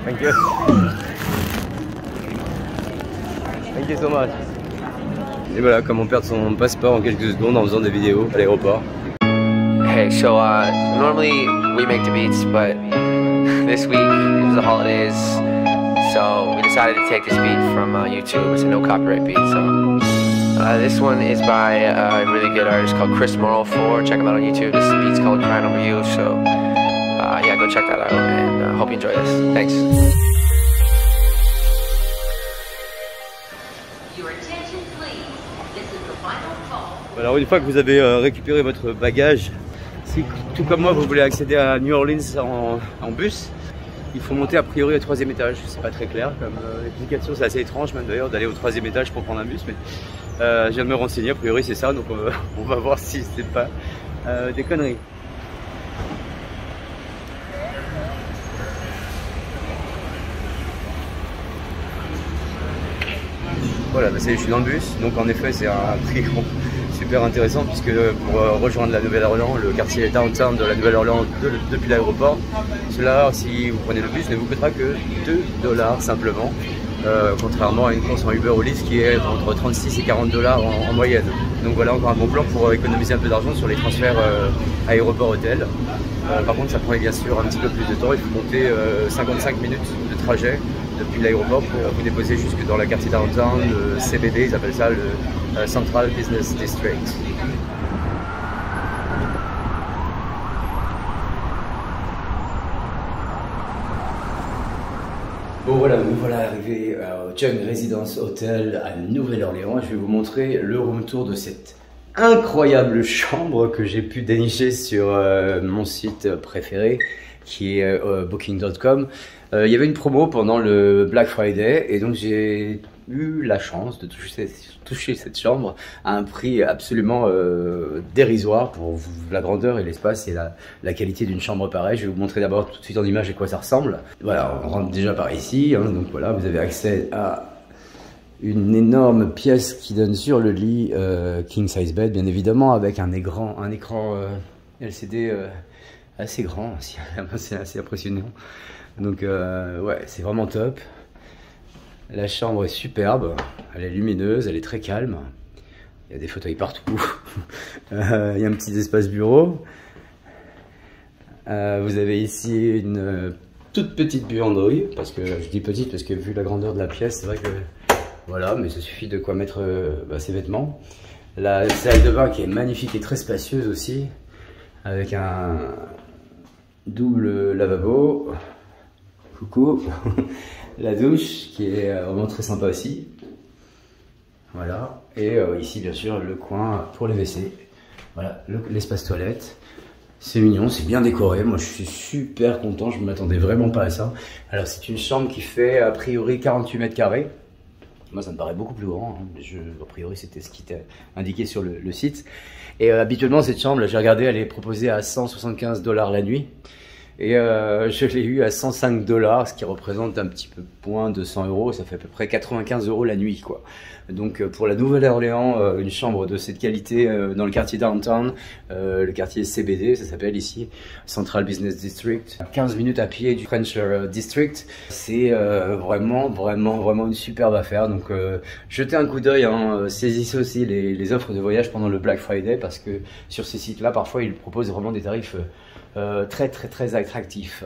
Thank you. Thank you so much. Et voilà, comment perdre son passeport en quelques secondes en faisant des vidéos à l'aéroport. Hey, so normally we make the beats, but this week it was the holidays, so we decided to take this beat from YouTube. It's a no copyright beat, so this one is by a really good artist called Chris Morrow 4. Check him out on YouTube. This beat's called Crying Over You, so yeah, go check that out, and hope you enjoy this. Thanks. Alors une fois que vous avez récupéré votre bagage, si tout comme moi vous voulez accéder à New Orleans en bus, il faut monter a priori au 3e étage. C'est pas très clair comme explication, c'est assez étrange même d'ailleurs d'aller au 3e étage pour prendre un bus, mais je viens de me renseigner, a priori c'est ça, donc on va voir si c'est pas des conneries. Voilà, bah ça y est, je suis dans le bus, donc en effet c'est un prix super intéressant puisque pour rejoindre la Nouvelle-Orléans, le quartier downtown de la Nouvelle-Orléans depuis l'aéroport, cela, si vous prenez le bus, ne vous coûtera que $2 simplement, contrairement à une course en Uber ou Lyft qui est entre 36 et $40 en moyenne. Donc voilà encore un bon plan pour économiser un peu d'argent sur les transferts aéroport-hôtel. Par contre ça prend bien sûr un petit peu plus de temps, il faut compter 55 minutes de trajet depuis l'aéroport pour vous déposer jusque dans la quartier downtown, le CBD, ils appellent ça le Central Business District. Bon voilà, nous voilà arrivés au Chung Residence Hotel à Nouvelle-Orléans. Je vais vous montrer le room tour de cette incroyable chambre que j'ai pu dénicher sur mon site préféré qui est booking.com. Il y avait une promo pendant le Black Friday et donc j'ai eu la chance de toucher cette chambre à un prix absolument dérisoire pour la grandeur et l'espace et la qualité d'une chambre pareille. Je vais vous montrer d'abord tout de suite en image à quoi ça ressemble. Voilà, on rentre déjà par ici, hein, donc voilà, vous avez accès à une énorme pièce qui donne sur le lit king size bed, bien évidemment, avec un écran LCD assez grand, c'est assez impressionnant. Donc ouais, c'est vraiment top. La chambre est superbe, elle est lumineuse, elle est très calme. Il y a des fauteuils partout. Il y a un petit espace bureau. Vous avez ici une toute petite buanderie, parce que je dis petite parce que vu la grandeur de la pièce, c'est vrai que voilà, mais ça suffit de quoi mettre ses vêtements. La salle de bain qui est magnifique et très spacieuse aussi, avec un double lavabo. Coucou. La douche qui est vraiment très sympa aussi. Voilà. Et ici bien sûr le coin pour les WC. Voilà, l'espace toilette. C'est mignon, c'est bien décoré. Moi je suis super content, je ne m'attendais vraiment pas à ça. Alors c'est une chambre qui fait a priori 48 mètres carrés. Moi ça me paraît beaucoup plus grand, hein. A priori c'était ce qui était indiqué sur le site. Et habituellement cette chambre, j'ai regardé, elle est proposée à $175 la nuit. Et je l'ai eu à $105, ce qui représente un petit peu moins de 100 €, ça fait à peu près 95 € la nuit, quoi. Donc pour la Nouvelle-Orléans, une chambre de cette qualité dans le quartier downtown, le quartier CBD, ça s'appelle ici, Central Business District, 15 minutes à pied du French District, c'est vraiment une superbe affaire. Donc jetez un coup d'œil, hein, saisissez aussi les offres de voyage pendant le Black Friday, parce que sur ces sites-là, parfois ils proposent vraiment des tarifs très attractif.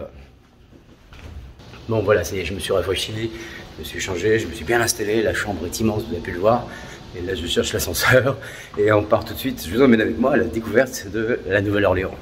Bon voilà, ça y est, je me suis rafraîchi, je me suis changé, je me suis bien installé, la chambre est immense, vous avez pu le voir. Et là je cherche l'ascenseur et on part tout de suite, je vous emmène avec moi à la découverte de la Nouvelle-Orléans.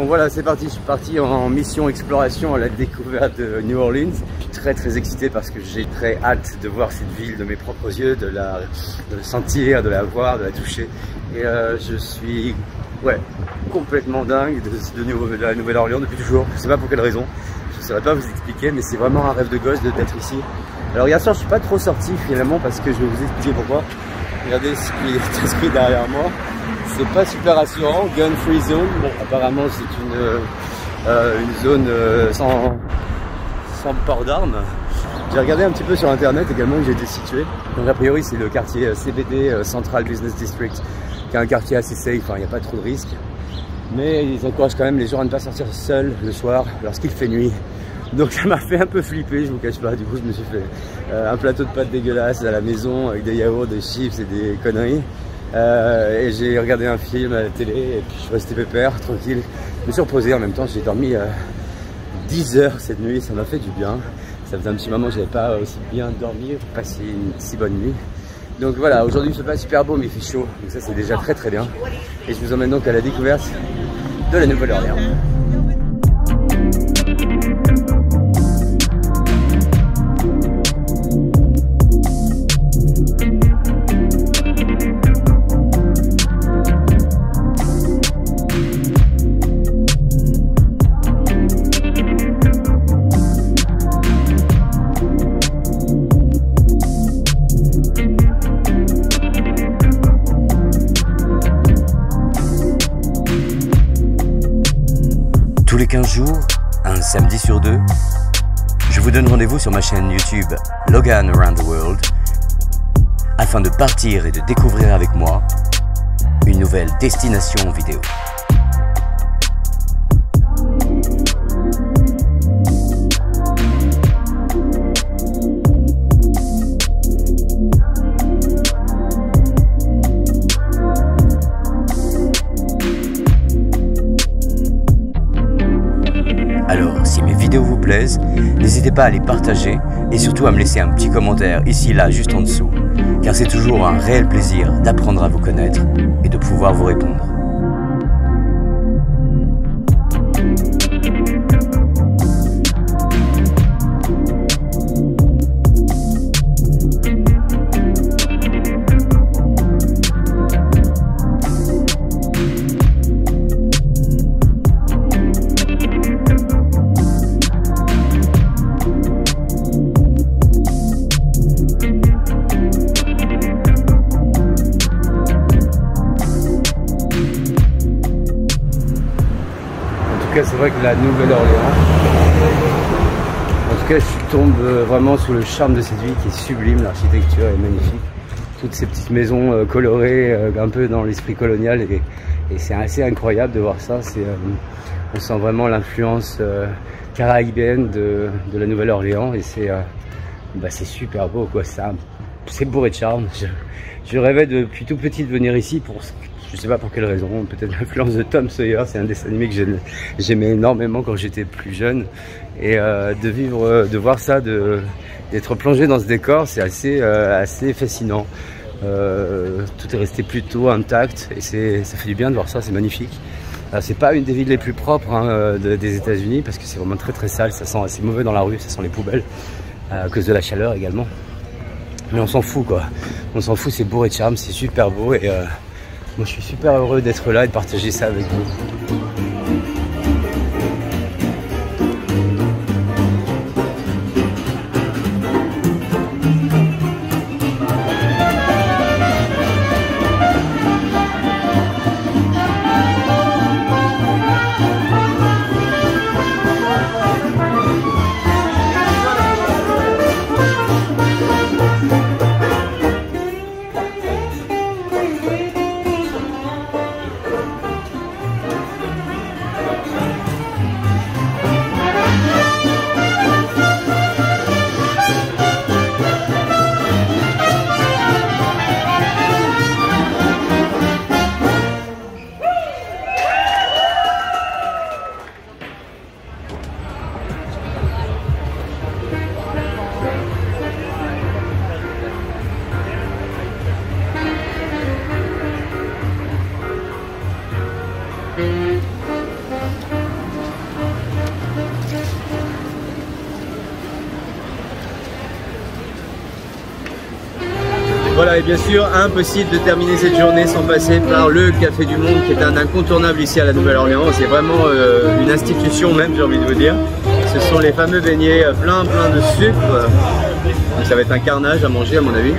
Bon voilà, c'est parti, je suis parti en mission exploration à la découverte de New Orleans. Je suis très excité parce que j'ai très hâte de voir cette ville de mes propres yeux, de la sentir, de la voir, de la toucher. Et je suis complètement dingue de la Nouvelle-Orléans depuis toujours. Je sais pas pour quelle raison, je ne saurais pas vous expliquer, mais c'est vraiment un rêve de gosse d'être ici. Alors hier soir je suis pas trop sorti finalement parce que je vais vous expliquer pourquoi. Regardez ce qui est inscrit derrière moi. C'est pas super rassurant, gun free zone. Bon, apparemment c'est une zone sans port d'armes. J'ai regardé un petit peu sur internet également où j'ai été situé. Donc a priori c'est le quartier CBD, Central Business District, qui est un quartier assez safe, enfin il n'y a pas trop de risques. Mais ils encouragent quand même les gens à ne pas sortir seuls le soir lorsqu'il fait nuit. Donc ça m'a fait un peu flipper, je vous cache pas. Du coup je me suis fait un plateau de pâtes dégueulasses à la maison avec des yaourts, des chips et des conneries. Et j'ai regardé un film à la télé et puis je suis resté pépère, tranquille. Je me suis reposé en même temps, j'ai dormi 10 heures cette nuit, ça m'a fait du bien. Ça faisait un petit moment que je n'avais pas aussi bien dormi, passé une si bonne nuit. Donc voilà, aujourd'hui il fait pas super beau mais il fait chaud, donc ça c'est déjà très bien. Et je vous emmène donc à la découverte de la Nouvelle-Orléans. Tous les 15 jours, un samedi sur 2, je vous donne rendez-vous sur ma chaîne YouTube Logan Around the World afin de partir et de découvrir avec moi une nouvelle destination vidéo. Alors, si mes vidéos vous plaisent, n'hésitez pas à les partager et surtout à me laisser un petit commentaire ici, là, juste en dessous, car c'est toujours un réel plaisir d'apprendre à vous connaître et de pouvoir vous répondre. C'est vrai que la Nouvelle-Orléans, en tout cas je tombe vraiment sous le charme de cette ville qui est sublime, l'architecture est magnifique, toutes ces petites maisons colorées un peu dans l'esprit colonial et c'est assez incroyable de voir ça. On sent vraiment l'influence caribéenne de la Nouvelle-Orléans et c'est super beau quoi, c'est bourré de charme. Je rêvais depuis tout petit de venir ici pour je sais pas pour quelle raison, peut-être l'influence de Tom Sawyer, c'est un dessin animé que j'aimais énormément quand j'étais plus jeune. Et de voir ça, d'être plongé dans ce décor, c'est assez fascinant. Tout est resté plutôt intact et ça fait du bien de voir ça, c'est magnifique. C'est pas une des villes les plus propres des États-Unis parce que c'est vraiment très sale, ça sent assez mauvais dans la rue, ça sent les poubelles à cause de la chaleur également. Mais on s'en fout quoi, on s'en fout, c'est bourré de charme, c'est super beau et moi je suis super heureux d'être là et de partager ça avec vous. bien sûr impossible de terminer cette journée sans passer par le Café du Monde qui est un incontournable ici à la Nouvelle-Orléans. C'est vraiment une institution même, j'ai envie de vous dire. Ce sont les fameux beignets plein de sucre. Donc ça va être un carnage à manger à mon avis.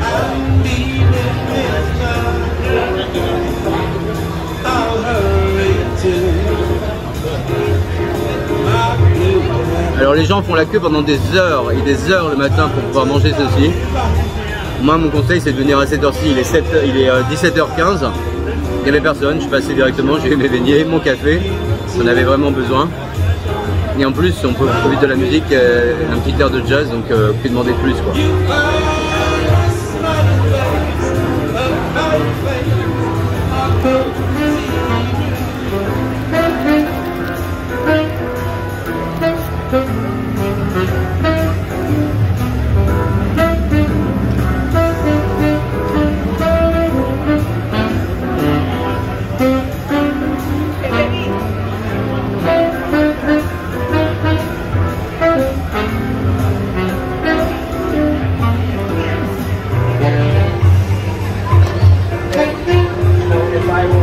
Alors les gens font la queue pendant des heures et des heures le matin pour pouvoir manger ceci. Moi mon conseil c'est de venir à cette heure-ci, il est 17h15. Il n'y avait personne, je suis passé directement, j'ai eu mes beignets, mon café, j'en avais vraiment besoin. Et en plus on peut profiter de la musique, un petit air de jazz, donc que demander de plus quoi.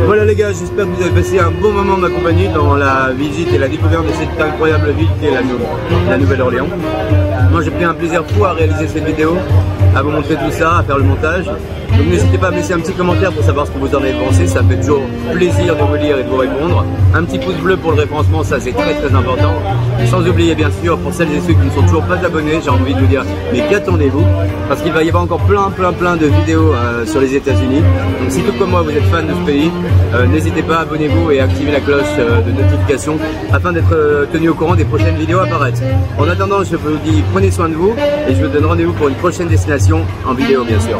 Voilà les gars, j'espère que vous avez passé un bon moment en ma compagnie dans la visite et la découverte de cette incroyable ville qui est la Nouvelle-Orléans. Moi j'ai pris un plaisir fou à réaliser cette vidéo, à vous montrer tout ça, à faire le montage. Donc n'hésitez pas à me laisser un petit commentaire pour savoir ce que vous en avez pensé, ça me fait toujours plaisir de vous lire et de vous répondre. Un petit pouce bleu pour le référencement, ça c'est très important. Sans oublier bien sûr, pour celles et ceux qui ne sont toujours pas abonnés, j'ai envie de vous dire, mais qu'attendez-vous? Parce qu'il va y avoir encore plein de vidéos sur les États-Unis. Donc si tout comme moi vous êtes fan de ce pays, n'hésitez pas, abonnez-vous et activez la cloche de notification afin d'être tenu au courant des prochaines vidéos apparaître. En attendant, je vous dis prenez soin de vous et je vous donne rendez-vous pour une prochaine destination en vidéo bien sûr.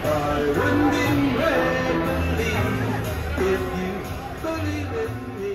I wouldn't be mad to leave if you believe in me.